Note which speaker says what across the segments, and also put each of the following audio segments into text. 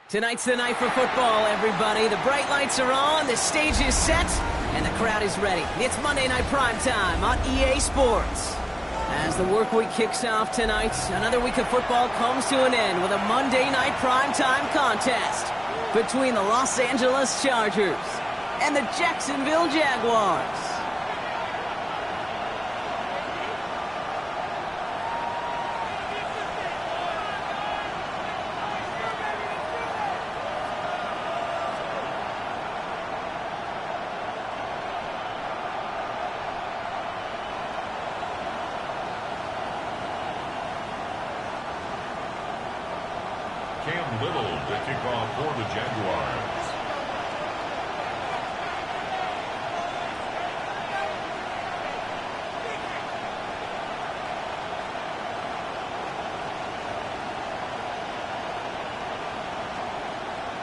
Speaker 1: Tonight's the night for football, everybody. The bright lights are on, the stage is set, and the crowd is ready. It's Monday Night Primetime on EA Sports. As the work week kicks off tonight, another week of football comes to an end with a Monday Night Primetime contest between the Los Angeles Chargers and the Jacksonville Jaguars.
Speaker 2: Little to kick off for the Jaguars.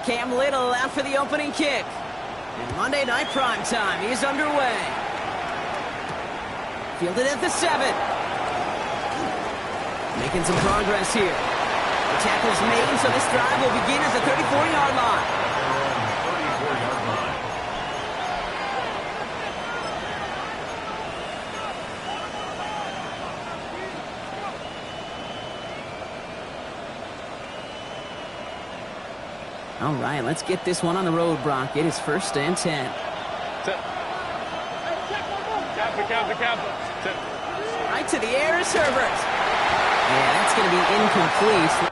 Speaker 1: Cam Little out for the opening kick. And Monday Night Primetime is underway. Fielded at the 7. Making some progress here. The tackle's made, so this drive will begin at the 34-yard line. All right, let's get this one on the road, Brock. It is 1st and 10. Right to the air is Herbert. Yeah, that's going to be incomplete.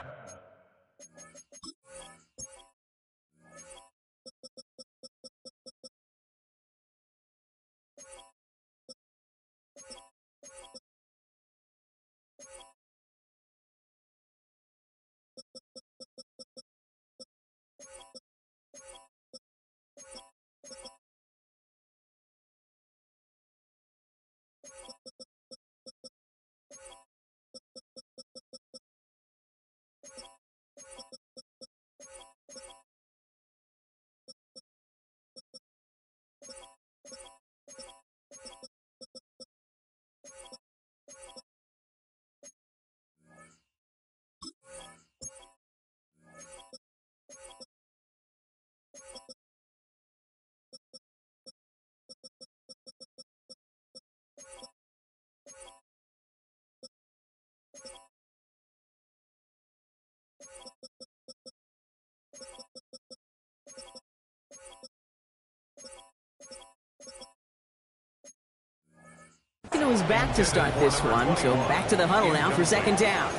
Speaker 1: Is back to start this one, so back to the huddle now for 2nd down.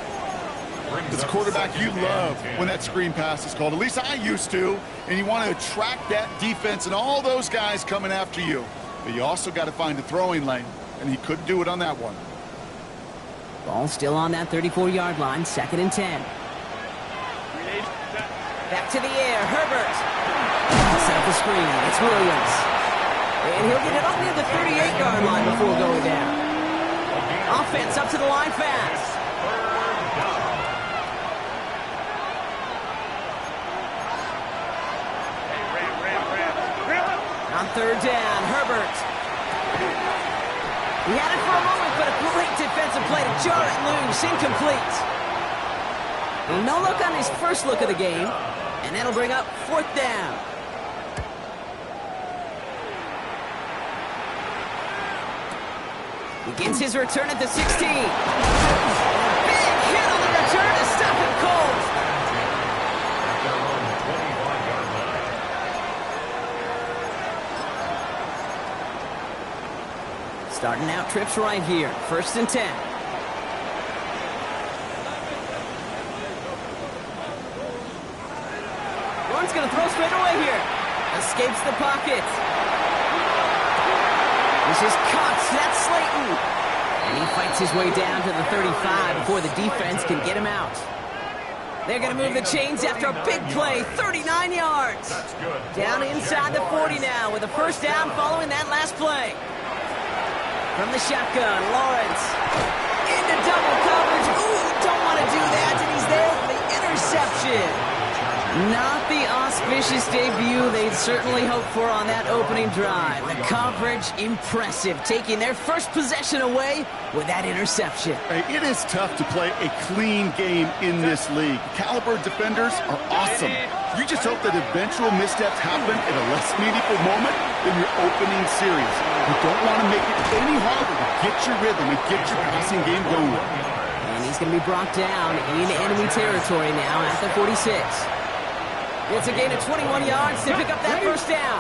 Speaker 3: As a quarterback, you love when that screen pass is called. At least I used to. And you want to attract that defense and all those guys coming after you. But you also got to find a throwing lane, and he couldn't do it on that one.
Speaker 1: Ball still on that 34-yard line, 2nd and 10. Back to the air, Herbert. Set up the screen, it's Williams. And he'll get it up near the 38-yard line before going down. Offense up to the line fast. On 3rd down, Herbert. He had it for a moment, but a great defensive play to jar it loose. Incomplete. No look on his first look of the game, and that'll bring up 4th down. Begins his return at the 16. Big hit on the return to stop him cold. Starting out trips right here. 1st and 10. Warren's going to throw straight away here. Escapes the pocket. This is caught. That's Slayton. And he fights his way down to the 35 before the defense can get him out. They're going to move the chains after a big play, 39 yards. Down inside the 40 now with a first down following that last play. From the shotgun, Lawrence into double coverage. Ooh, don't want to do that, and he's there for the interception. Not the auspicious debut they'd certainly hoped for on that opening drive. The coverage, impressive, taking their first possession away with that interception.
Speaker 3: Hey, it is tough to play a clean game in this league. Caliber defenders are awesome. You just hope that eventual missteps happen at a less meaningful moment than your opening series. You don't want to make it any harder to get your rhythm and get your passing game going.
Speaker 1: And he's going to be brought down in enemy territory now at the 46. It's a gain of 21 yards to pick up that first down.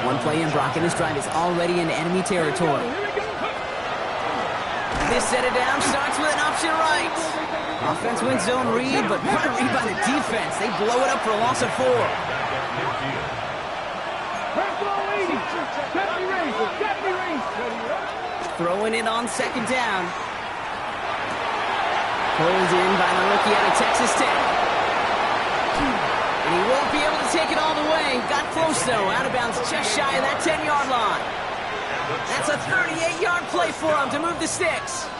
Speaker 1: One play in, Brock, and this drive is already in enemy territory. This set it down starts with an option right. Offense wins zone read, but what a read by the defense. They blow it up for a loss of 4. Throwing it on second down. Pulled in by the rookie out of Texas Tech. And he won't be able to take it all the way. Got close, though. Out of bounds just shy of that 10-yard line. That's a 38-yard play for him to move the sticks.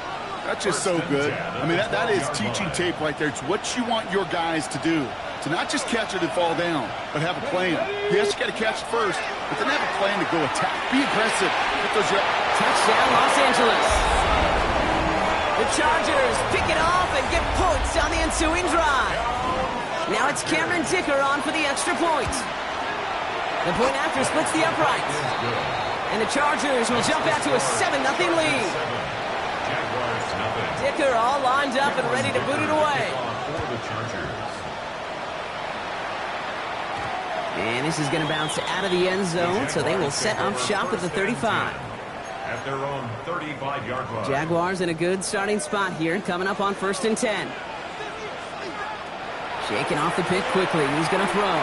Speaker 3: That's just so good. I mean, that is teaching tape right there. It's what you want your guys to do. To not just catch it and fall down, but have a plan. Yes, you got to catch it first, but then have a plan to go attack. Be aggressive. Get those
Speaker 1: touchdown, Los Angeles. The Chargers pick it off and get points on the ensuing drive. Now it's Cameron Dicker on for the extra point. The point after splits the uprights. And the Chargers will jump out to a 7-0 lead. Dicker all lined up and ready to boot it away. And this is going to bounce out of the end zone, so they will set up shop at the 35.
Speaker 2: At their own 35-yard line.
Speaker 1: Jaguars in a good starting spot here, coming up on 1st and 10. Shaking off the pick quickly. He's going to throw.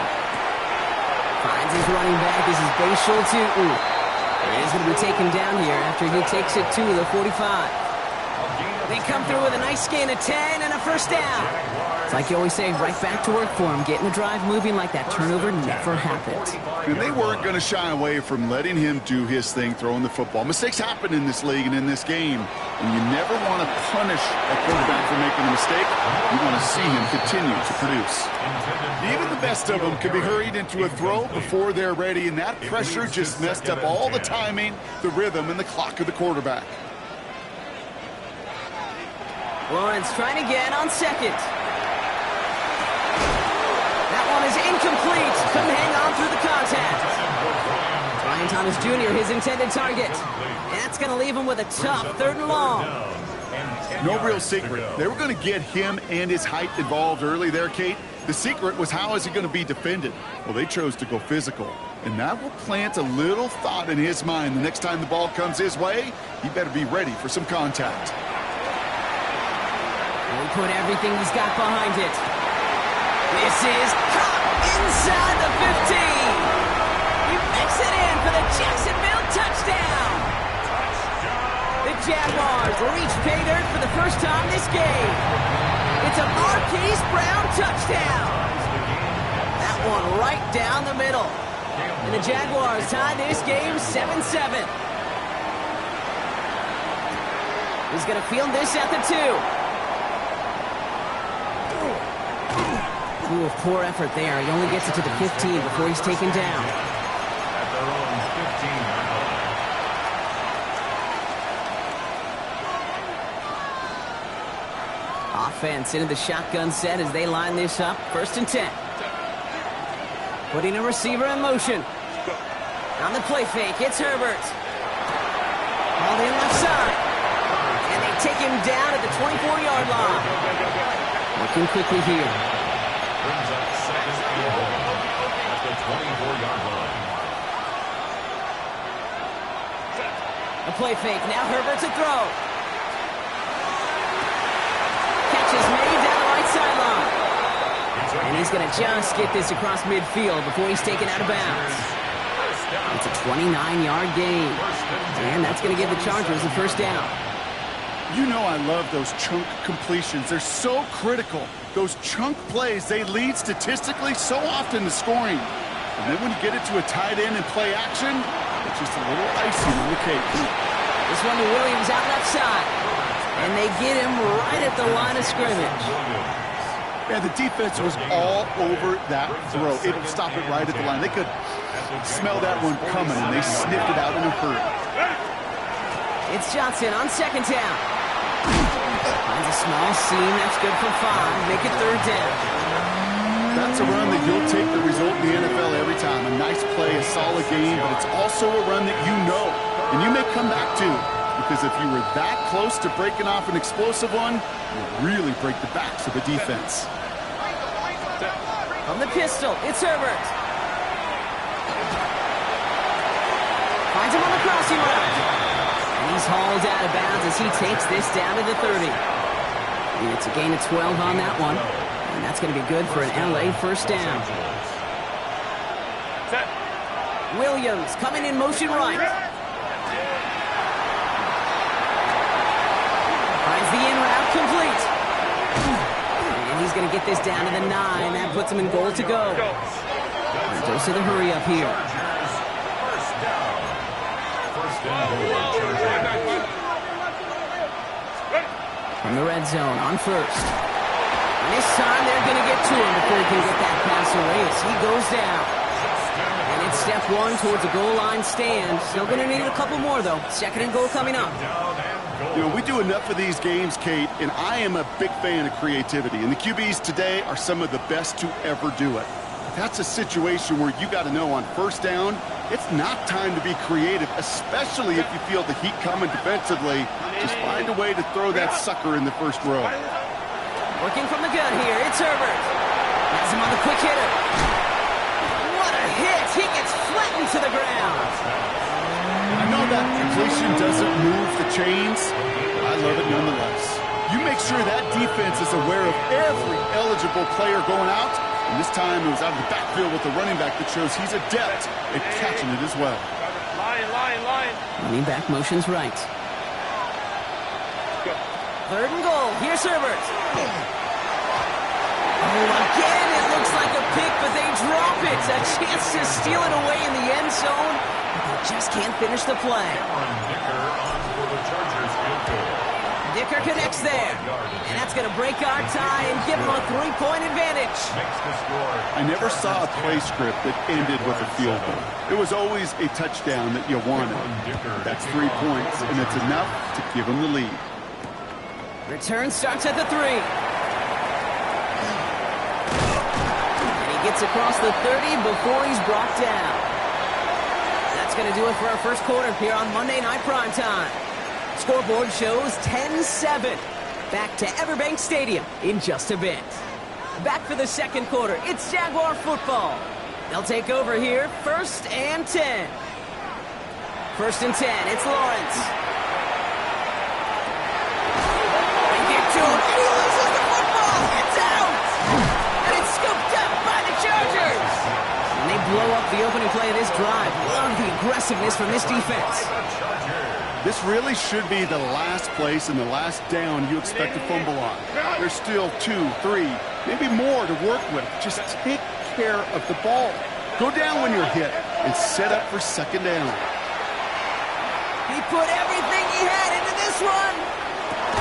Speaker 1: Finds his running back. This is Bashal Tutu. He's going to be taken down here after he takes it to the 45. They come through with a nice gain of 10 and a first down. It's like you always say, right back to work for him. Getting the drive moving like that turnover never happened.
Speaker 3: And they weren't going to shy away from letting him do his thing, throwing the football. Mistakes happen in this league and in this game. And you never want to punish a quarterback for making a mistake. You want to see him continue to produce. Even the best of them could be hurried into a throw before they're ready, and that pressure just messed up all the timing, the rhythm, and the clock of the quarterback.
Speaker 1: Lawrence trying again on second. That one is incomplete. Couldn't hang on through the contact. Ryan Thomas Jr., his intended target. And that's going to leave him with a tough 3rd and long.
Speaker 3: No real secret. They were going to get him and his height involved early there, Kate. The secret was how is he going to be defended? Well, they chose to go physical. And that will plant a little thought in his mind. The next time the ball comes his way, he better be ready for some contact.
Speaker 1: He put everything he's got behind it. This is caught inside the 15. He makes it in for the Jacksonville touchdown. The Jaguars reach pay dirt for the first time this game. It's a Marquise Brown touchdown. That one right down the middle. And the Jaguars tie this game 7-7. He's going to field this at the 2. Ooh, poor effort there. He only gets it to the 15 before he's taken down.
Speaker 2: At their own 15-yard line.
Speaker 1: Offense into the shotgun set as they line this up. 1st and 10. Putting a receiver in motion. On the play fake, it's Herbert. All in left side. And they take him down at the 24-yard line. Looking quickly here.
Speaker 2: Brings up 2nd and 1 at the 24-yard line.
Speaker 1: A play fake. Now Herbert to throw. Catch is made down the right sideline. And he's going to just get this across midfield before he's taken out of bounds. It's a 29-yard gain. And that's going to give the Chargers a first down.
Speaker 3: You know I love those chunk completions. They're so critical. Those chunk plays, they lead statistically so often to scoring. And then when you get it to a tight end and play action, it's just a little icing on the cake.
Speaker 1: This one to Williams out left side. And they get him right at the line of scrimmage.
Speaker 3: Yeah, the defense was all over that throw. Able to stop it right at the line. They could smell that one coming, and they sniffed it out in a hurry.
Speaker 1: It's Johnson on second down. Finds a small seam. That's good for 5. Make it third down.
Speaker 3: That's a run that you'll take the result in the NFL every time. A nice play, a solid game, but it's also a run that you know, and you may come back to. Because if you were that close to breaking off an explosive one, you really break the backs of the defense.
Speaker 1: From the pistol, it's Herbert. Finds him on the crossing route. And he's hauled out of bounds as he takes this down to the 30. And it's a gain of 12 on that one. And that's going to be good for an LA first down. Williams coming in motion right. Finds the in route complete. And he's going to get this down to the 9. That puts him in goal to go. And dose of the hurry up here. From the red zone on first. And this time they're going to get to him before he can get that pass away as he goes down. And it's step 1 towards a goal line stand. Still going to need a couple more, though. Second and goal coming up.
Speaker 3: You know, we do enough of these games, Kate, and I am a big fan of creativity. And the QBs today are some of the best to ever do it. That's a situation where you got to know on first down, it's not time to be creative, especially if you feel the heat coming defensively. Just find a way to throw that sucker in the first row.
Speaker 1: Working from the gun here, it's Herbert. Has him on the quick hitter. What a hit! He gets flattened to the ground.
Speaker 3: I know that completion doesn't move the chains, but I love it nonetheless. You make sure that defense is aware of every eligible player going out, and this time it was out of the backfield with the running back that shows he's adept at catching it as well.
Speaker 4: Line.
Speaker 1: Running back motions right. Third and goal. Here's Herbert. Oh, again, it looks like a pick, but they drop it. A chance to steal it away in the end zone. They just can't finish the play. Dicker connects there. And that's going to break our tie and give them a 3-point advantage.
Speaker 3: I never saw a play script that ended with a field goal. It was always a touchdown that you wanted. That's 3 points, and it's enough to give them the lead.
Speaker 1: Return starts at the 3. And he gets across the 30 before he's brought down. That's going to do it for our first quarter here on Monday Night Primetime. Scoreboard shows 10-7. Back to Everbank Stadium in just a bit. Back for the second quarter. It's Jaguar football. They'll take over here, 1st and 10. 1st and 10, it's Lawrence. They get to him, and he loses the football. It's out! And it's scooped up by the Chargers. And they blow up the opening play of this drive. Love the aggressiveness from this defense.
Speaker 3: This really should be the last place and the last down you expect to fumble on. There's still 2, 3, maybe more to work with. Just take care of the ball. Go down when you're hit and set up for second down.
Speaker 1: He put everything he had into this one.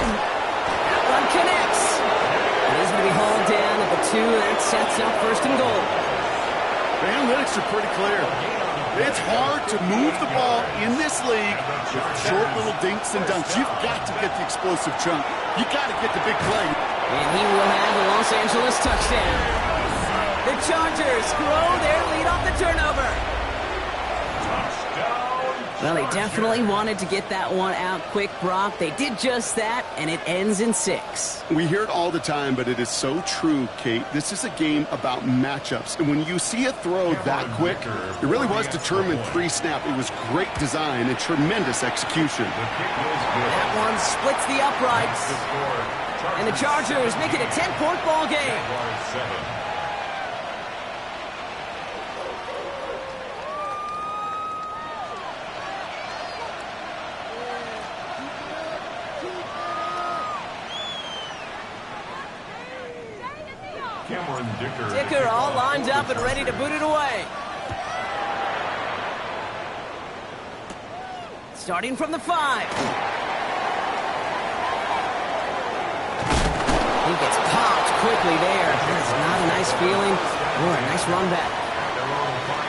Speaker 1: That one connects. And he's going to be hauled down at the 2. That sets up 1st and goal.
Speaker 3: The analytics are pretty clear. It's hard to move the ball in this league with short little dinks and dunks. You've got to get the explosive chunk. You got to get the big play.
Speaker 1: And he will have the Los Angeles touchdown. The Chargers grow their lead off the turnover. Well, they definitely wanted to get that one out quick, Brock. They did just that, and it ends in 6.
Speaker 3: We hear it all the time, but it is so true, Kate. This is a game about matchups. And when you see a throw that quick, it really was determined pre-snap. It was great design and tremendous execution.
Speaker 1: That one splits the uprights. And the Chargers make it a 10-point ball game. Dicker all lined up and ready to boot it away. Starting from the 5. He gets popped quickly there. That's not a nice feeling or a nice run back.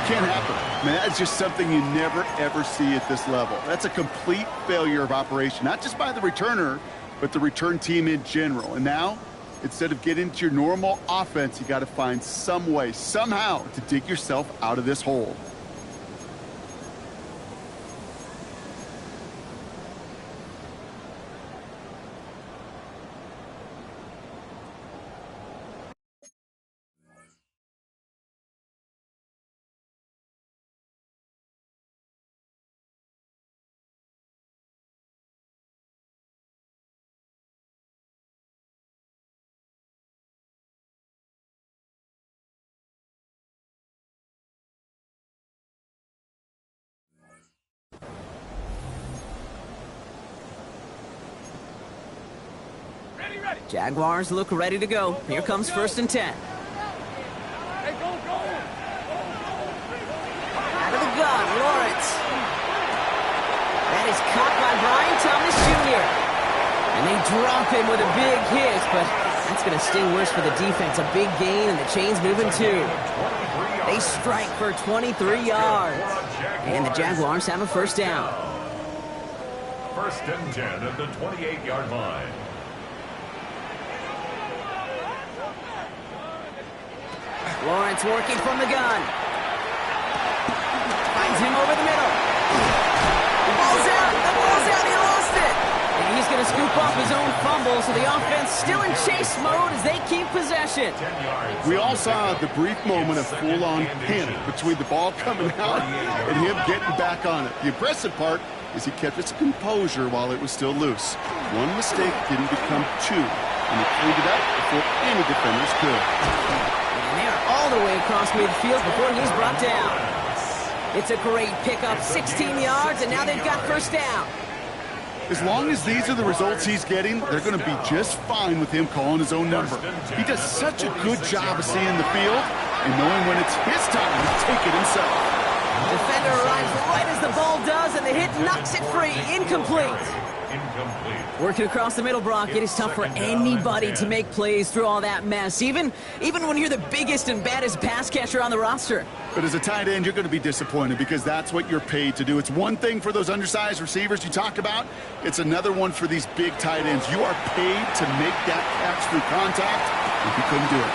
Speaker 3: Can't happen. Man, that's just something you never, ever see at this level. That's a complete failure of operation, not just by the returner, but the return team in general. And now, instead of getting into your normal offense, you got to find some way, somehow, to dig yourself out of this hole.
Speaker 1: Jaguars look ready to go. Here comes 1st and 10. Out of the gun, Lawrence. That is caught by Brian Thomas Jr. And they drop him with a big hit, but that's going to sting worse for the defense. A big gain, and the chain's moving too. They strike for 23 yards. And the Jaguars have a 1st down.
Speaker 2: 1st and 10 at the 28-yard line.
Speaker 1: Lawrence working from the gun. Finds him over the middle. The ball's out. The ball's out. He lost it. And he's going to scoop up his own fumble, so the offense still in chase mode as they keep possession.
Speaker 3: We all saw the brief moment of full-on panic between the ball coming out and him getting back on it. The impressive part is he kept his composure while it was still loose. One mistake didn't become two, and he cleaned it up before any defenders could.
Speaker 1: All the way across midfield before he's brought down. It's a great pickup, 16 yards, and now they've got 1st down.
Speaker 3: As long as these are the results he's getting, they're going to be just fine with him calling his own number. He does such a good job of seeing the field and knowing when it's his time to take it himself.
Speaker 1: Defender arrives right as the ball does, and the hit knocks it free. Incomplete. Working across the middle, Brock, it is tough for anybody to make plays through all that mess, even when you're the biggest and baddest pass catcher on the roster.
Speaker 3: But as a tight end, you're going to be disappointed because that's what you're paid to do. It's one thing for those undersized receivers you talk about. It's another one for these big tight ends. You are paid to make that catch through contact, and he couldn't do it.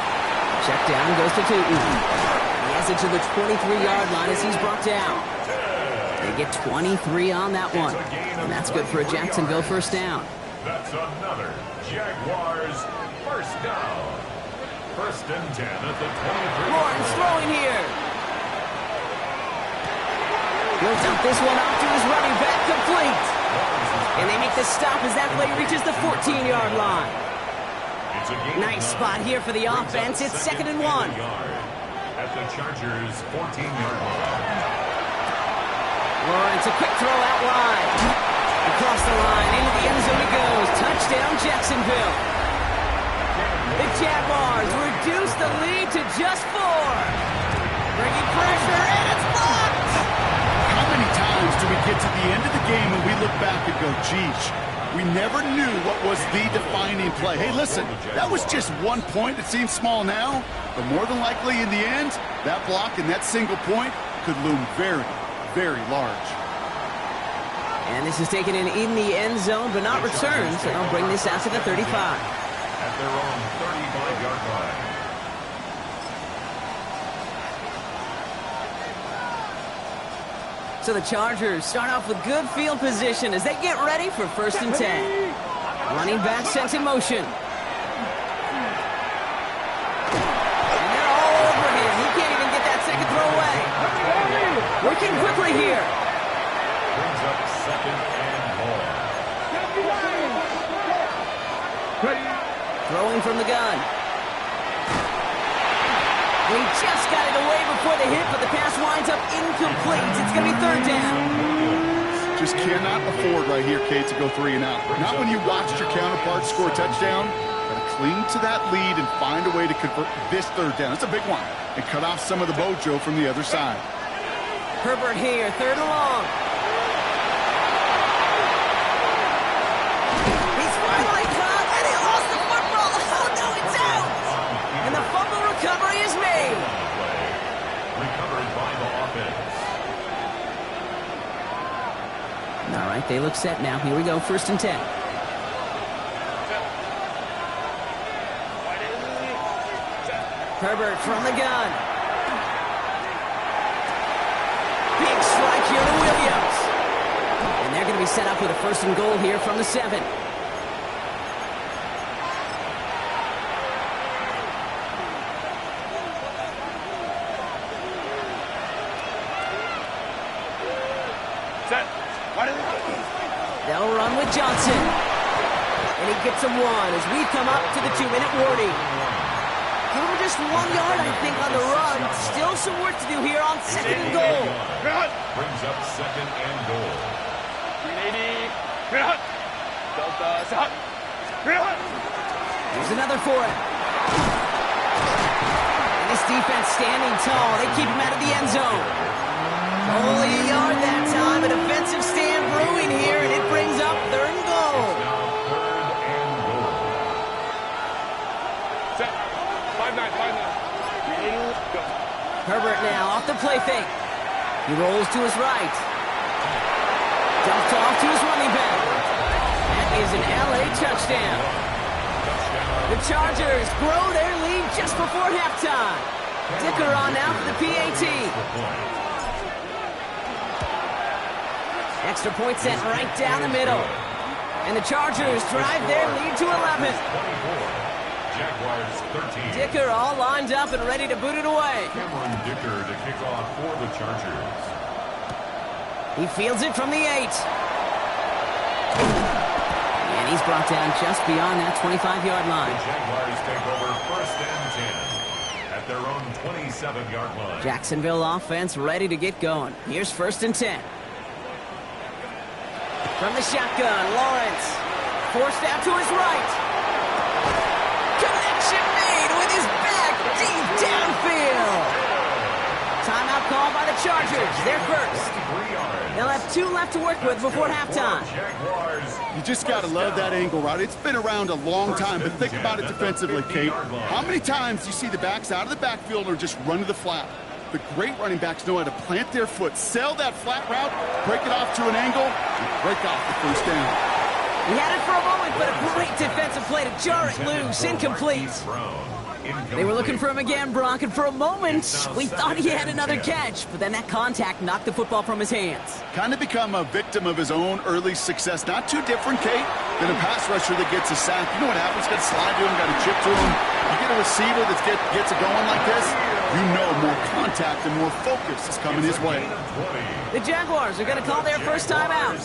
Speaker 1: Check down goes to Tootin. He has it to the 23-yard line as he's brought down. They get 23 on that one. And that's good for a Jacksonville 1st down.
Speaker 2: That's another Jaguars 1st down. 1st and 10 at the 23.
Speaker 1: Lawrence throwing here. He'll dump this one off to his running back, complete. And they make the stop as that play reaches the 14-yard line. Nice spot here for the offense. It's 2nd and 1.
Speaker 2: At the Chargers 14-yard line.
Speaker 1: Lawrence, a quick throw out wide. Across the line, into the end zone he goes. Touchdown, Jacksonville. The Jaguars reduce the lead to just 4. Bringing pressure, and it's blocked.
Speaker 3: How many times do we get to the end of the game and we look back and go, geez, we never knew what was the defining play. Hey, listen, that was just 1 point. It seems small now, but more than likely in the end, that block and that single point could loom very, very large.
Speaker 1: And this is taken in the end zone, but not returned, so they'll bring this out to the 35.
Speaker 2: At their own 35-yard line.
Speaker 1: So the Chargers start off with good field position as they get ready for 1st and 10. Running back sent in motion. And they're all over him. He can't even get that second throw away. Working quickly here.
Speaker 2: Brings up 2nd and more.
Speaker 1: Throwing from the gun. He just got it away before the hit, but the pass winds up incomplete. It's going to be 3rd down.
Speaker 3: Just cannot afford right here, Kate, to go 3 and out. Not when you watched your counterpart score a touchdown, but a cling to that lead and find a way to convert this third down. It's a big one. And cut off some of the mojo from the other side.
Speaker 1: Herbert here, 3rd and long. He's finally caught, and he lost the football. Oh, no, it's out. And the fumble recovery is made.
Speaker 2: Recovered by the offense.
Speaker 1: All right, they look set now. Here we go, 1st and 10. Herbert from the gun. Big strike here to Williams. And they're going to be set up with a 1st and goal here from the 7.
Speaker 4: Set.
Speaker 1: They'll run with Johnson. And he gets him 1 as we come up to the 2-minute warning. Over just 1 yard, I think, on the run. Still some work to do here on 2nd and goal.
Speaker 2: Brings up 2nd and goal.
Speaker 4: 380.
Speaker 1: Here's another for him. And this defense standing tall. They keep him out of the end zone. Only a yard that time. A defensive stand brewing here, and it brings up 3rd and goal.
Speaker 2: Now 3rd and goal.
Speaker 4: Set. 5-9.
Speaker 1: Herbert now off the play fake. He rolls to his right. Dumped off to his running back. That is an LA touchdown. The Chargers grow their lead just before halftime. Dicker on now for the PAT. Extra point sent right down the middle. And the Chargers drive their lead to 11.
Speaker 2: 24. Jaguars 13.
Speaker 1: Dicker all lined up and ready to boot it away.
Speaker 2: Cameron Dicker to kick off for the Chargers.
Speaker 1: He fields it from the 8. And he's brought down just beyond that 25-yard line.
Speaker 2: The Jaguars take over 1st and 10 at their own 27-yard line.
Speaker 1: Jacksonville offense ready to get going. Here's 1st and 10. From the shotgun, Lawrence. Forced out to his right. Connection made with his back deep downfield. Timeout called by the Chargers. They're first. They'll have 2 left to work with before halftime.
Speaker 3: You just got to love that angle, right? It's been around a long time, but think about it defensively, Kate. How many times do you see the backs out of the backfield or just run to the flat? The great running backs know how to plant their foot, sell that flat route, break it off to an angle, and break off the 1st down.
Speaker 1: He had it for a moment, but a great defensive play to jar it loose. Incomplete. They were looking for him again, Brock, and for a moment, we thought he had another catch, but then that contact knocked the football from his hands.
Speaker 3: Kind of become a victim of his own early success. Not too different, Kate, than a pass rusher that gets a sack. You know what happens? Got to slide to him, got to chip to him. You get a receiver that gets it going like this, you know more contact and more focus is coming his way.
Speaker 1: The Jaguars are going to call their first time out.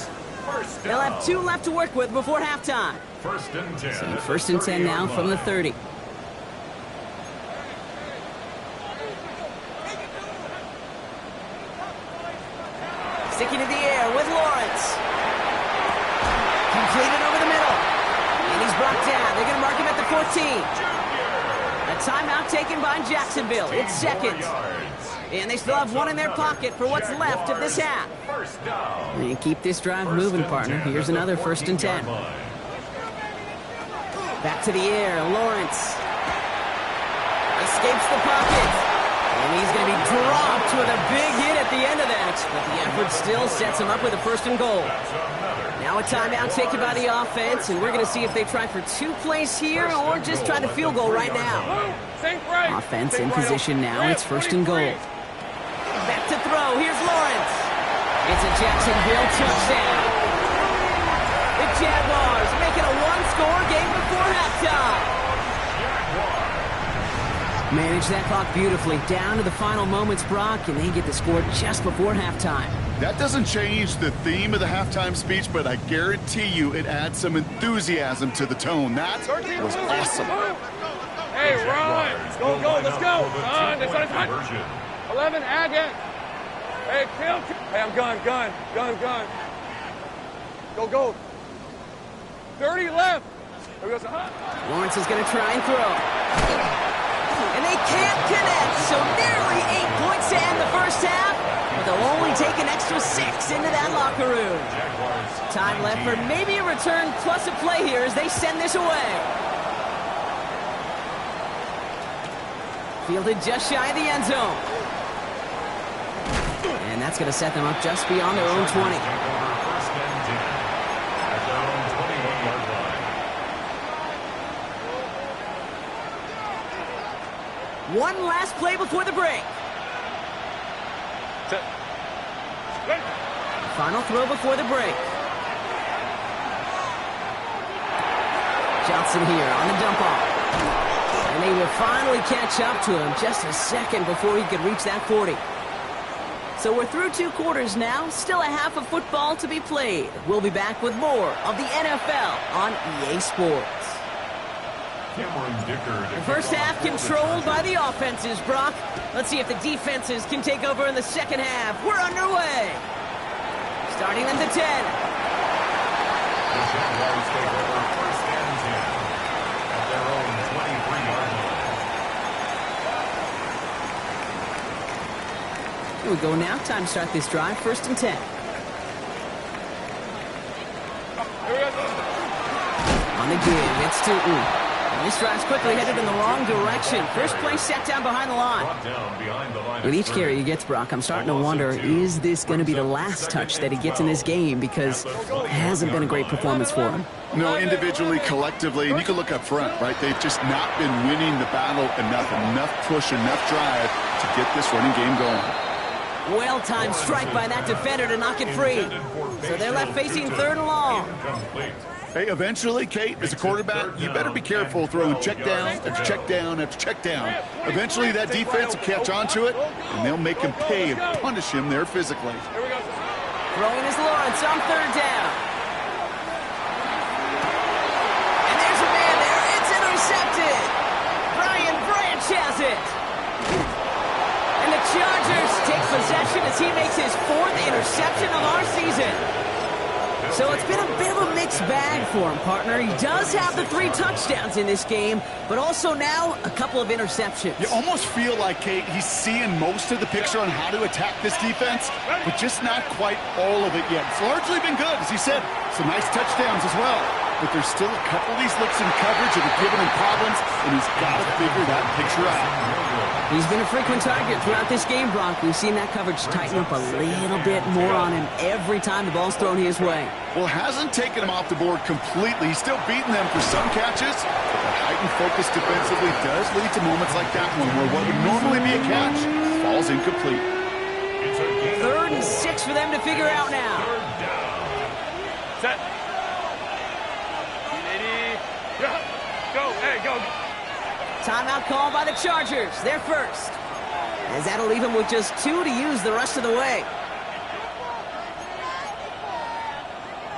Speaker 1: They'll have 2 left to work with before halftime.
Speaker 2: 1st and 10.
Speaker 1: So 1st and 10 now from the 30. Sticking to the air with Lawrence. Completed over the middle. And he's brought down. They're going to mark him at the 14. A timeout taken by Jacksonville. It's seconds. And they still have 1 in their pocket for what's left of this half. And keep this drive moving, partner. Here's another 1st and 10. Back to the air. Lawrence escapes the pocket. And he's going to be dropped with a big hit at the end of that. But the effort still sets him up with a 1st and goal. Now a timeout taken by the offense, and we're going to see if they try for 2 plays here or just try the field goal right now. Offense in position now. It's 1st and goal. Back to throw. Here's Lawrence. It's a Jacksonville touchdown. The Jaguars make it a 1-score game before halftime. Manage that clock beautifully down to the final moments, Brock, and they get the score just before halftime.
Speaker 3: That doesn't change the theme of the halftime speech, but I guarantee you it adds some enthusiasm to the tone. That was awesome.
Speaker 4: Hey, Ron! Go, let's go! Ron, this one's hot. 11, again. Hey, kill. Hey, I'm gun. Go. 30 left.
Speaker 1: Lawrence is going to try and throw. And they can't connect, so nearly 8 points to end the first half, but they'll only take an extra 6 into that locker room. Time left for maybe a return plus a play here as they send this away. Fielded just shy of the end zone. And that's going to set them up just beyond their own 20. One last play before the break. Final throw before the break. Johnson here on the dump off. And they will finally catch up to him just a second before he could reach that 40. So we're through 2 quarters now. Still a half of football to be played. We'll be back with more of the NFL on EA Sports. The first half controlled by the offenses, Brock. Let's see if the defenses can take over in the second half. We're underway. Starting at the 10.
Speaker 2: The Jaguars take over first and 10 at their own 23-yard line.
Speaker 1: Here we go now. Time to start this drive. First and 10. On the give, it's Tootin. This drive's quickly headed in the wrong direction. First play set down behind the line. With each carry he gets, Brock, I'm starting to wonder, is this going to be the last touch that he gets in this game? Because it hasn't been a great performance for him.
Speaker 3: No, individually, collectively, and you can look up front, right? They've just not been winning the battle enough push, enough drive to get this running game going.
Speaker 1: Well-timed strike by that defender to knock it free. So they're left facing 3rd and long.
Speaker 3: Hey, eventually, Kate, as a quarterback, you better be careful throwing check down after check down after check down. Eventually, that defense will catch on to it, and they'll make him pay and punish him there physically.
Speaker 1: Throwing is Lawrence on 3rd down. And there's a man there. It's intercepted. Brian Branch has it. And the Chargers take possession as he makes his 4th interception of our season. So it's been a bit of a mixed bag for him, partner. He does have the 3 touchdowns in this game, but also now a couple of interceptions.
Speaker 3: You almost feel like, Kate, he's seeing most of the picture on how to attack this defense, but just not quite all of it yet. It's largely been good, as he said. Some nice touchdowns as well. But there's still a couple of these looks in coverage that are giving him problems, and he's got to figure that picture out.
Speaker 1: He's been a frequent target throughout this game, Brock. We've seen that coverage tighten up a little bit more on him every time the ball's thrown his way.
Speaker 3: Well, hasn't taken him off the board completely. He's still beating them for some catches, but the heightened focus defensively does lead to moments like that one where what would normally be a catch falls incomplete.
Speaker 1: 3rd and 6 for them to figure out now.
Speaker 4: Set. Go, hey, go.
Speaker 1: Timeout call by the Chargers. They're first. As that'll leave him with just 2 to use the rest of the way.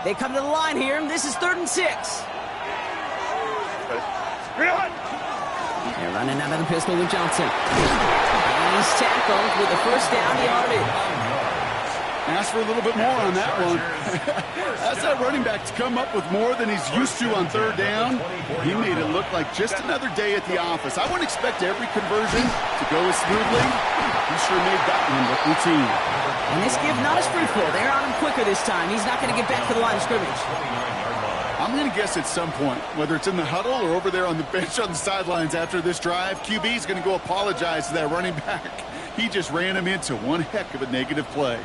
Speaker 1: They come to the line here. This is 3rd and 6. They're running out of the pistol with Johnson. And he's tackled with the first down yardage.
Speaker 3: Ask for a little bit more on that one. That's that running back to come up with more than he's used to on 3rd down. He made it look like just another day at the office. I wouldn't expect every conversion to go as smoothly. He sure made that one look routine.
Speaker 1: And this give not as fruitful. They're on him quicker this time. He's not going to get back to the line of scrimmage.
Speaker 3: I'm going to guess at some point, whether it's in the huddle or over there on the bench on the sidelines after this drive, QB's going to go apologize to that running back. He just ran him into one heck of a negative play.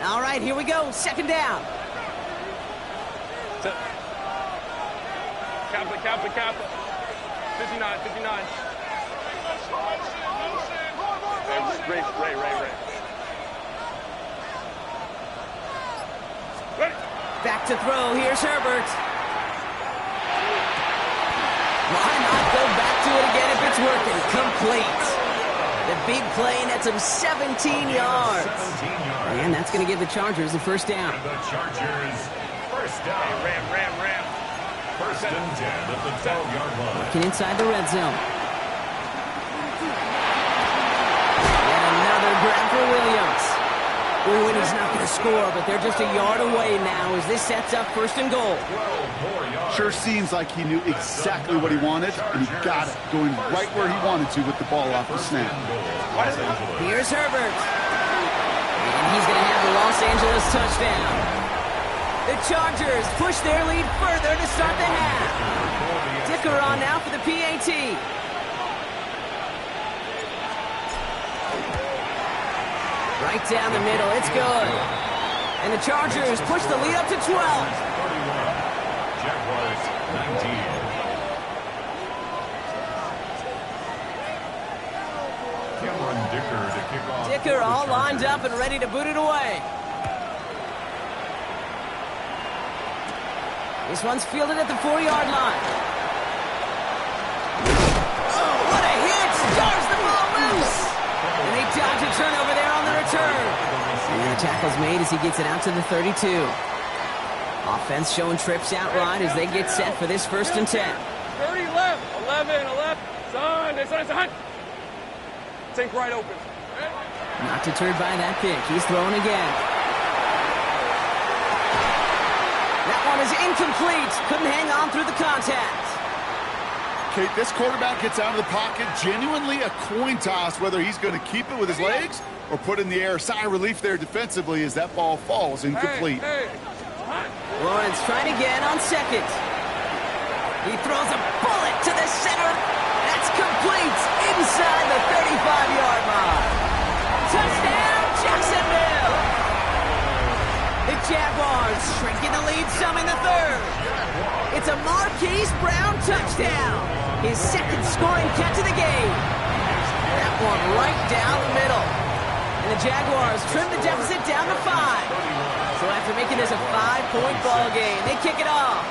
Speaker 1: All right, here we go. 2nd down.
Speaker 4: Kappa. 59. Ray.
Speaker 1: Back to throw. Here's Herbert. Why not go back to it again if it's working? Complete. The big play nets him 17 yards. And that's going to give the Chargers the first down.
Speaker 2: The Chargers first down.
Speaker 4: Ram.
Speaker 2: First and 10 at the 12-yard line.
Speaker 1: Working inside the red zone. And another grab for Williams. Ooh, and he's not going to score, but they're just a yard away now as this sets up 1st and goal.
Speaker 3: Sure seems like he knew exactly what he wanted, and he got it, going right where he wanted to with the ball off the snap.
Speaker 1: Here's Herbert. And he's going to have the Los Angeles touchdown. The Chargers push their lead further to start the half. Dicker on now for the PAT. Right down the middle, it's good. And the Chargers push the lead up to 12.
Speaker 2: 31. Jaguars 19. Cameron Dicker to kick off.
Speaker 1: Dicker all lined up and ready to boot it away. This one's fielded at the 4-yard line. Oh, what a hit! Stars the ball loose! And they dodge a turnover there on the return. And the tackle's made as he gets it out to the 32. Offense showing trips out right as they get set for this 1st and 10.
Speaker 4: 30 left. 11. Son. Sink right open.
Speaker 1: Not deterred by that pick. He's throwing again. That one is incomplete. Couldn't hang on through the contact.
Speaker 3: Kate, this quarterback gets out of the pocket, genuinely a coin toss whether he's going to keep it with his legs or put in the air. Sigh of relief there defensively as that ball falls incomplete.
Speaker 1: Lawrence trying again on 2nd. He throws a bullet to the center. That's complete inside the 35-yard line. Touchdown, Jacksonville! The Jaguars shrinking the lead some in the 3rd. It's a Marquise Brown touchdown. His 2nd scoring catch of the game. That one right down the middle. And the Jaguars trim the deficit down to 5. So after making this a 5-point ball game, they kick it off.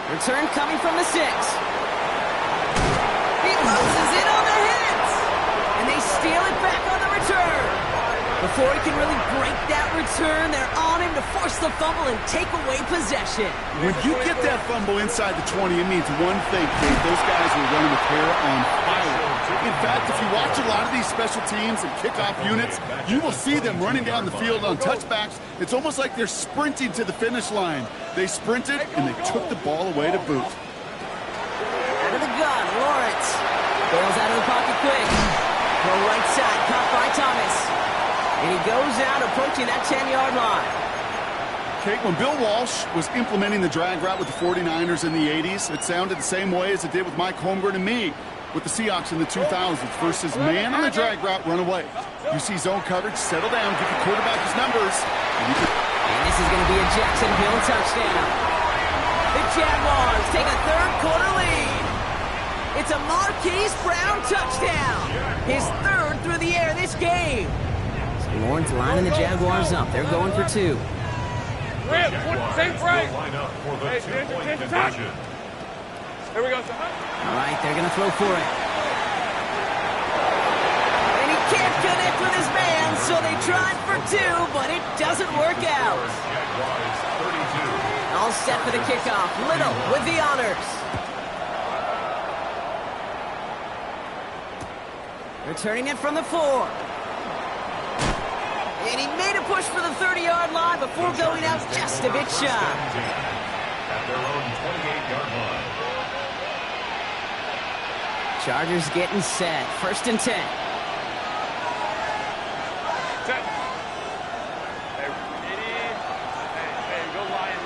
Speaker 1: Return coming from the 6. He loses it on the hit. And they steal it back on the return. Before he can really break that return, they're on him to force the fumble and take away possession.
Speaker 3: When you get that fumble inside the 20, it means one thing, Kate. Those guys are running with hair on fire. In fact, if you watch a lot of these special teams and kickoff units, you will see them running down the field on touchbacks. It's almost like they're sprinting to the finish line. They sprinted, and they took the ball away to boot.
Speaker 1: Out of the gun, Lawrence. Bails out of the pocket quick. Go right side, caught by Thomas. And he goes out approaching that 10-yard line.
Speaker 3: Kate, when Bill Walsh was implementing the drag route with the 49ers in the 80s, it sounded the same way as it did with Mike Holmgren and me with the Seahawks in the 2000s versus man on the drag route, run away. You see zone coverage, settle down, give the quarterback his numbers.
Speaker 1: And this is going to be a Jacksonville touchdown. The Jaguars take a 3rd quarter lead. It's a Marquise Brown touchdown. His 3rd through the air this game. Lawrence lining the Jaguars up. They're going for 2.
Speaker 4: Same right. Here we go, son.
Speaker 1: All right, they're going to throw for it. And he can't connect with his man, so they tried for 2, but it doesn't work out. All set for the kickoff. Little with the honors. Returning it from the 4. And he made a push for the 30-yard line before going out just a bit shy.
Speaker 2: At their own 28-yard line.
Speaker 1: Chargers getting set. 1st and 10.
Speaker 4: Set. Hey, go line.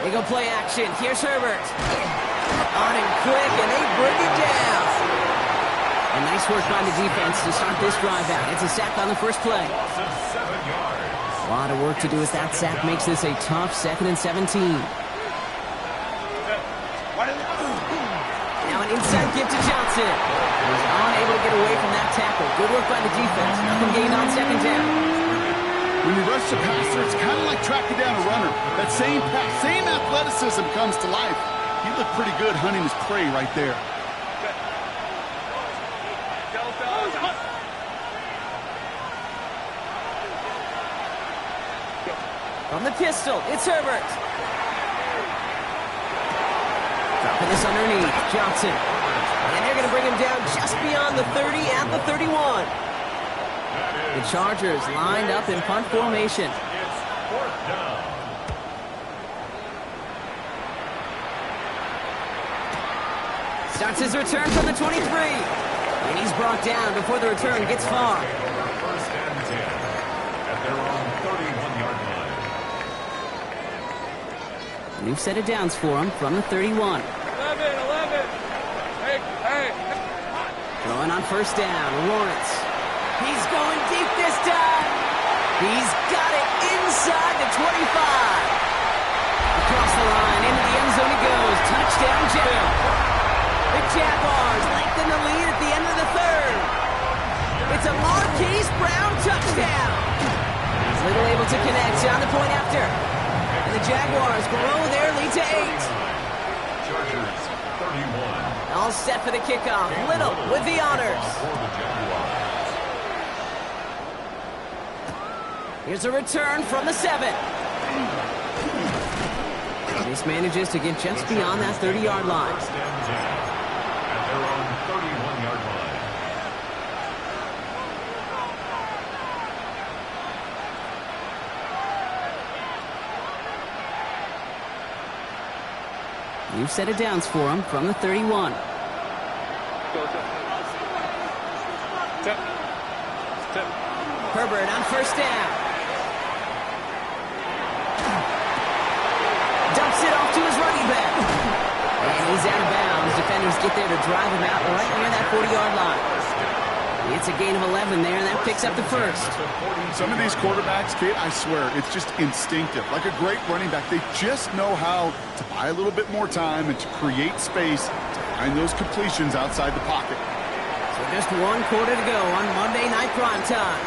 Speaker 1: They go play action. Here's Herbert. On him quick, and they bring it down. And nice work by the defense to start this drive out. It's a sack on the first play. A lot of work to do as that sack makes this a tough 2nd and 17. Now an inside give to Johnson. He's unable to get away from that tackle. Good work by the defense. Nothing gained on 2nd down.
Speaker 3: When you rush the passer, it's kind of like tracking down a runner. That same pass, same athleticism comes to life. He looked pretty good hunting his prey right there.
Speaker 1: From the pistol, it's Herbert. Snapping this underneath. Johnson. And they're going to bring him down just beyond the 30 at the 31. The Chargers lined up in punt formation.
Speaker 2: It's 4th down.
Speaker 1: Starts his return from the 23. And he's brought down before the return gets far.
Speaker 2: 1st and 10 at their own 31-yard line.
Speaker 1: New set of downs for him from the 31.
Speaker 4: 11. Hey.
Speaker 1: Throwing on 1st down. Lawrence. He's going deep this time. He's got it inside the 25. Across the line, into the end zone he goes. Touchdown, Jaguars. The Jaguars lengthen the lead at the end of the 3rd. It's a Marquise Brown touchdown. He's little able to connect on the point after. And the Jaguars grow their lead to 8.
Speaker 2: Chargers 31.
Speaker 1: All set for the kickoff. Little with the honors.
Speaker 2: For the Jaguars.
Speaker 1: Here's a return from the 7. This manages to get just beyond that 30-yard line.
Speaker 2: 1st and 10 at their own 31-yard line.
Speaker 1: New set of downs for him from the 31. Herbert on 1st down. Dumps it off to his running back. And he's out of bounds. Defenders get there to drive him out right near that 40-yard line. It's a gain of 11 there, and that picks up the 1st.
Speaker 3: Some of these quarterbacks, Kate, I swear, it's just instinctive. Like a great running back, they just know how to buy a little bit more time and to create space to find those completions outside the pocket.
Speaker 1: So just 1 quarter to go on Monday Night Primetime.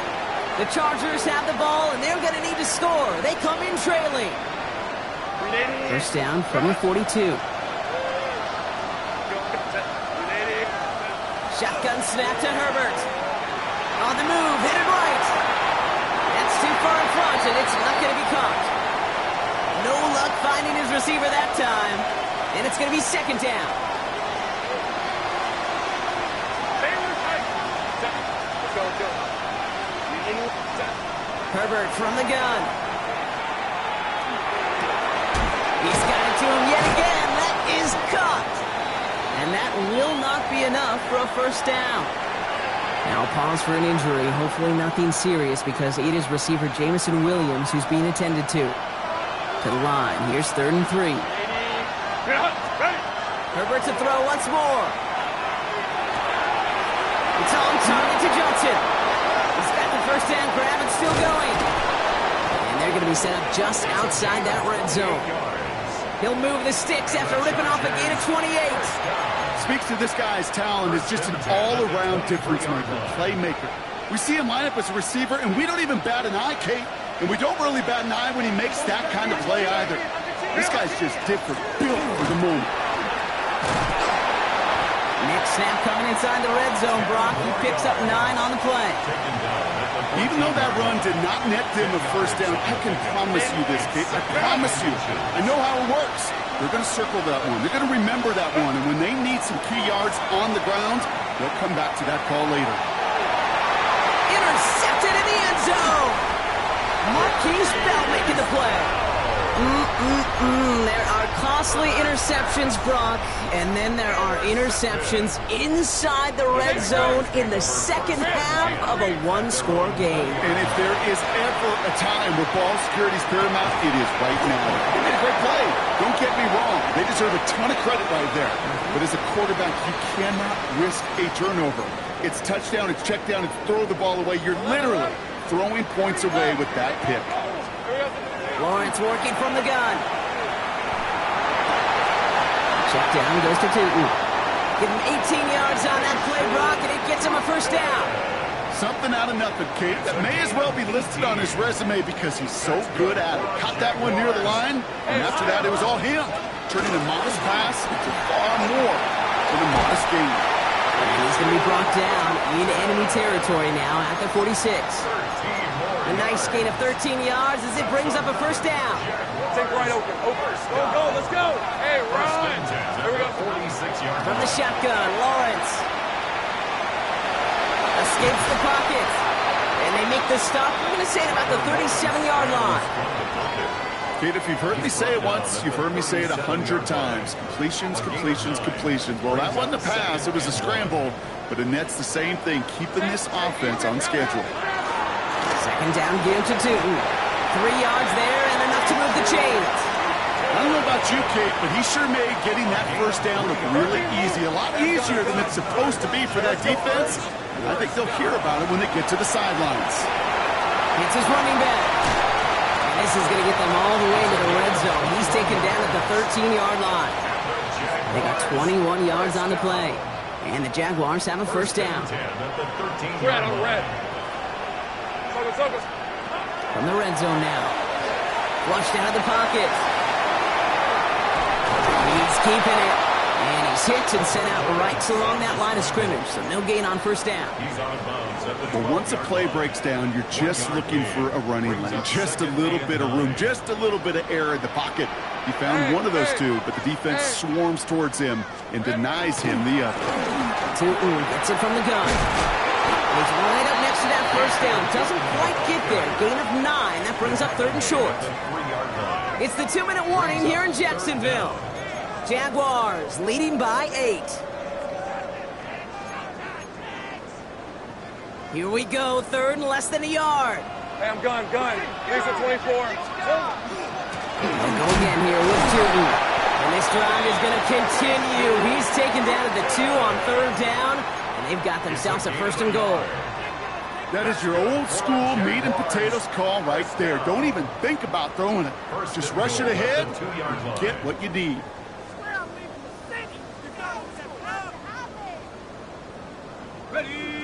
Speaker 1: The Chargers have the ball, and they're going to need to score. They come in trailing. 1st down from the 42. Shotgun snap to Herbert. On the move, hit it right. That's too far in front, and it's not going to be caught. No luck finding his receiver that time. And it's going to be 2nd down. Herbert from the gun. He's got it to him yet again. That is caught. And that will not be enough for a 1st down. Now pause for an injury. Hopefully nothing serious because it is receiver Jameson Williams who's being attended to. To the line. Here's 3rd and 3. Herbert to throw once more. It's on target to Johnson. He's got the 1st down grab and still going. And they're going to be set up just outside that red zone. He'll move the sticks after ripping off a gain of 28.
Speaker 3: Speaks to this guy's talent as just an all-around difference maker, playmaker. We see him line up as a receiver, and we don't even bat an eye, Kate. And we don't really bat an eye when he makes that kind of play either. This guy's just different, built for the moment.
Speaker 1: Next snap coming inside the red zone, Brock. He picks up 9 on the play.
Speaker 3: Even though that run did not net them a 1st down, I can promise you this, Kate. I promise you. I know how it works. They're going to circle that one. They're going to remember that one. And when they need some key yards on the ground, they'll come back to that call later.
Speaker 1: Intercepted in the end zone. Marquise Bell making the play. There are costly interceptions, Brock, and then there are interceptions inside the red zone in the 2nd half of a 1-score game.
Speaker 3: And if there is ever a time where ball security is paramount, it is right now. They made a great play. Don't get me wrong. They deserve a ton of credit right there. But as a quarterback, you cannot risk a turnover. It's touchdown, it's check down, it's throw the ball away. You're literally throwing points away with that pick.
Speaker 1: Lawrence working from the gun. Check down goes to Tootin. Give him 18 yards on that play, Brock, and it gets him a 1st down.
Speaker 3: Something out of nothing, Kate. That may as well be listed on his resume because he's so good at it. Caught that one near the line, and after that, it was all him. Turning a modest pass into far more than a modest gain.
Speaker 1: And he's going to be brought down in enemy territory now at the 46. The A nice gain of 13 yards as it brings up a first down.
Speaker 4: Take right open. Go, let's go. Hey, run. Here we go.
Speaker 2: 46-yard
Speaker 1: From the shotgun, Lawrence escapes the pocket. And they make the stop. We're going to say it about the 37-yard line.
Speaker 3: Kid, if you've heard me say it once, you've heard me say it 100 times. Completions, completions, completions. Well, that wasn't a pass. It was a scramble. But it nets the same thing, keeping this offense on schedule.
Speaker 1: Second down, give to Tootin. 3 yards there and enough to move the chains.
Speaker 3: I don't know about you, Kate, but he sure made getting that first down look really easy. A lot easier than it's supposed to be for that defense. I think they'll hear about it when they get to the sidelines.
Speaker 1: It's his running back. And this is going to get them all the way to the red zone. He's taken down at the 13-yard line. They got 21 yards on the play. And the Jaguars have a first down.
Speaker 4: Red on red. Focus.
Speaker 1: From the red zone now. Flushed out of the pocket. He's keeping it. And he's hit and sent out right along that line of scrimmage. So no gain on first down.
Speaker 3: Well, once a play breaks down, you're just looking for a running lane. Just a little bit of room. Just a little bit of air in the pocket. He found one of those two, but the defense swarms towards him and denies him the other.
Speaker 1: Tootin gets it from the gun. He's right up next to that first down. Doesn't quite get there. Gain of 9. That brings up third and short. It's the 2-minute warning here in Jacksonville. Jaguars leading by 8. Here we go. Third and less than a yard.
Speaker 4: Hey, I'm gun. Here's the 24.
Speaker 1: They'll go again here with Tootin. And this drive is going to continue. He's taken down at the 2 on third down. And they've got themselves a first and goal.
Speaker 3: That is your old school meat and potatoes call right there. Don't even think about throwing it. Just rush it ahead and get what you need.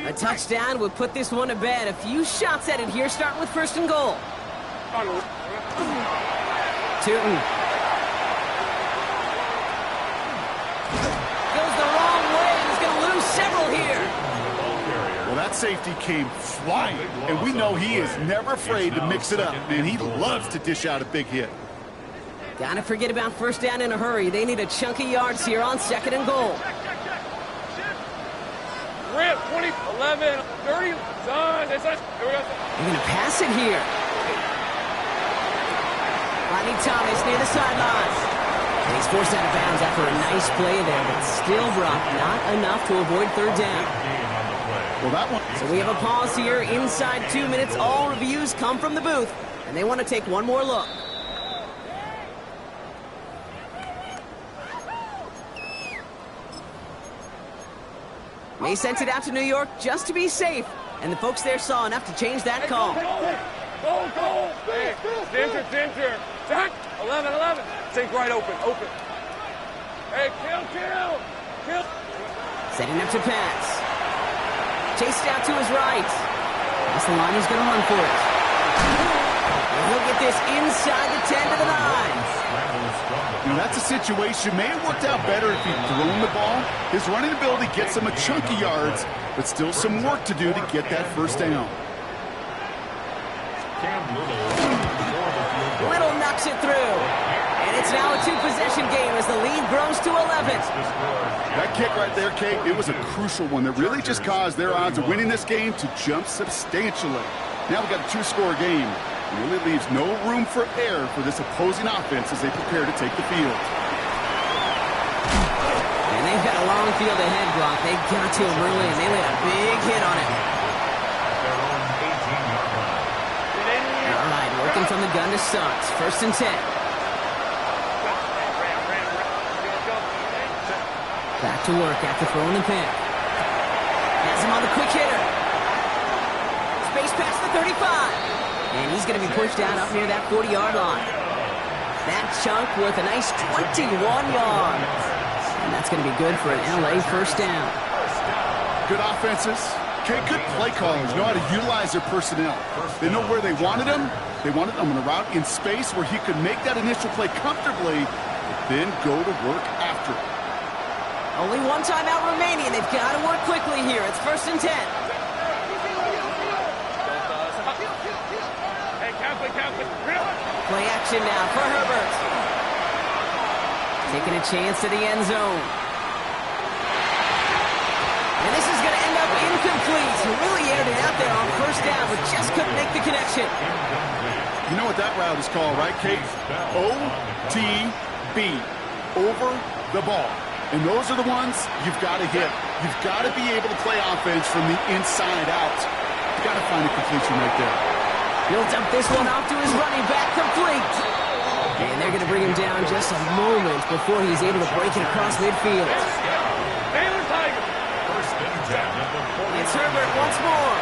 Speaker 1: A touchdown would put this one to bed. A few shots at it here, starting with first and goal. Tootin goes the wrong way. He's going to lose several here.
Speaker 3: Well, that safety came flying, and we know he is never afraid to mix it up. Man, he loves to dish out a big hit.
Speaker 1: Gotta forget about first down in a hurry. They need a chunk of yards here on second and goal.
Speaker 4: Rip, 20, 11, 30, son. Here we go.
Speaker 1: They're going to pass it here. Rodney Thomas near the sideline. And he's forced out of bounds after a nice play there, but still brought not enough to avoid third down.
Speaker 3: Well, that one.
Speaker 1: So we have a pause here inside 2 minutes. All reviews come from the booth, and they want to take one more look. They sent it out to New York just to be safe, and the folks there saw enough to change that call.
Speaker 4: Go. Hey, center. Jack, 11. Take right open. Hey, kill.
Speaker 1: Setting up to pass. Chased out to his right. That's the line, he's going to run for it. And he'll get this inside the 10 to the 9.
Speaker 3: You know, that's a situation. May have worked out better if he'd thrown the ball. His running ability gets him a chunk of yards, but still some work to do to get that first down.
Speaker 1: Little knocks it through. And it's now a 2-possession game as the lead grows to 11.
Speaker 3: That kick right there, Kate, it was a crucial one that really just caused their odds of winning this game to jump substantially. Now we've got a 2-score game. It really leaves no room for error for this opposing offense as they prepare to take the field.
Speaker 1: And they've got a long field ahead, Brock. They got to him early, and they laid a big hit on it. All right, working from the gun to Suggs. First and 10. Back to work after throwing the pick. Has him on the quick hitter. Space past the 35. And he's going to be pushed down up near that 40-yard line. That chunk worth a nice 21 yards. And that's going to be good for an LA first down.
Speaker 3: Good offenses. Okay, good play callers know how to utilize their personnel. They know where they wanted them. They wanted them on a route in space where he could make that initial play comfortably, but then go to work after it.
Speaker 1: Only one timeout remaining. They've got to work quickly here. It's first and 10. Play action now for Herbert. Taking a chance to the end zone. And this is going to end up incomplete. He really aired it out there on first down, but just couldn't make the connection.
Speaker 3: You know what that route is called, right, Kate? OTB. Over the ball. And those are the ones you've got to hit. You've got to be able to play offense from the inside out. You've got to find a completion right there.
Speaker 1: He'll dump this one off to his running back, complete. And they're going to bring him down just a moment before he's able to break it across midfield. It's Herbert once more.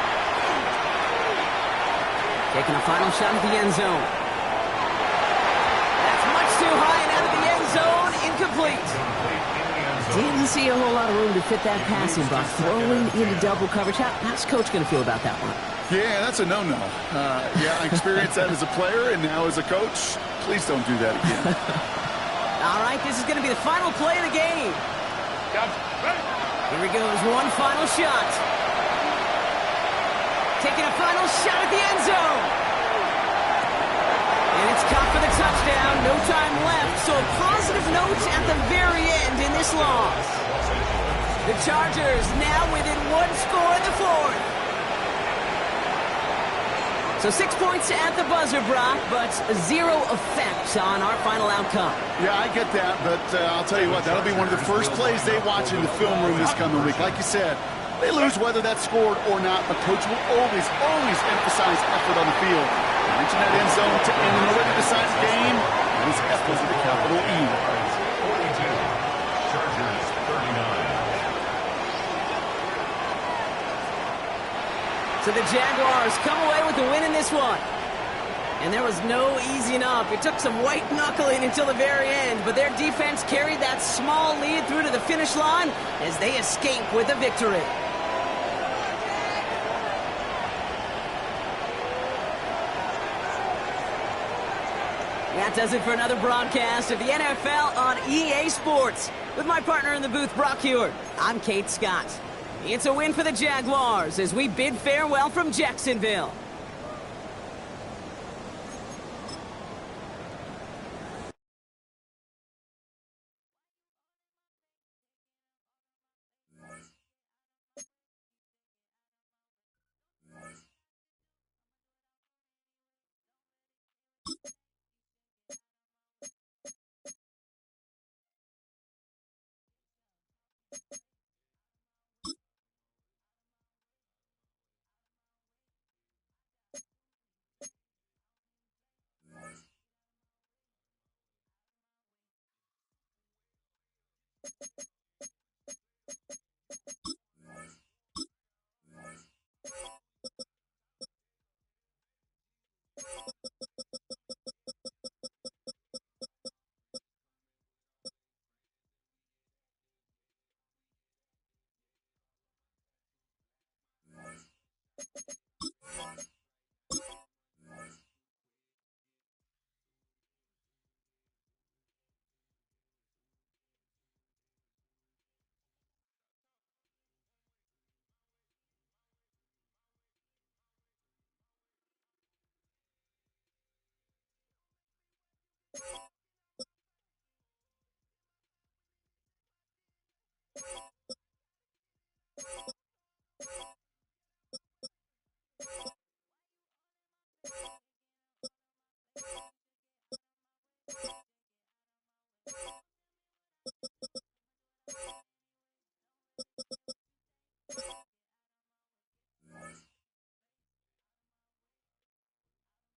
Speaker 1: Taking a final shot at the end zone. That's much too high and out of the end zone. Incomplete. Didn't see a whole lot of room to fit that passing, but throwing into double coverage. How's Coach going to feel about that one?
Speaker 3: Yeah, that's a no-no. Yeah, I experienced that as a player and now as a coach. Please don't do that again.
Speaker 1: All right, this is going to be the final play of the game. Here he goes, one final shot. Taking a final shot at the end zone. And it's caught for the touchdown. No time left, so a positive note at the very end in this loss. The Chargers now within one score in the fourth. So 6 points at the buzzer, Brock, but 0 effect on our final outcome.
Speaker 3: Yeah, I get that, but I'll tell you what, that'll be one of the first plays they watch in the film room this coming week. Like you said, they lose whether that's scored or not, but Coach will always emphasize effort on the field. Reaching that end zone to end an already decided game, and his effort with a capital E.
Speaker 2: 42, Chargers 39.
Speaker 1: So the Jaguars come away with the win in this one. And there was no easing up. It took some white knuckling until the very end, but their defense carried that small lead through to the finish line as they escape with a victory. That does it for another broadcast of the NFL on EA Sports. With my partner in the booth, Brock Hewitt, I'm Kate Scott. It's a win for the Jaguars as we bid farewell from Jacksonville.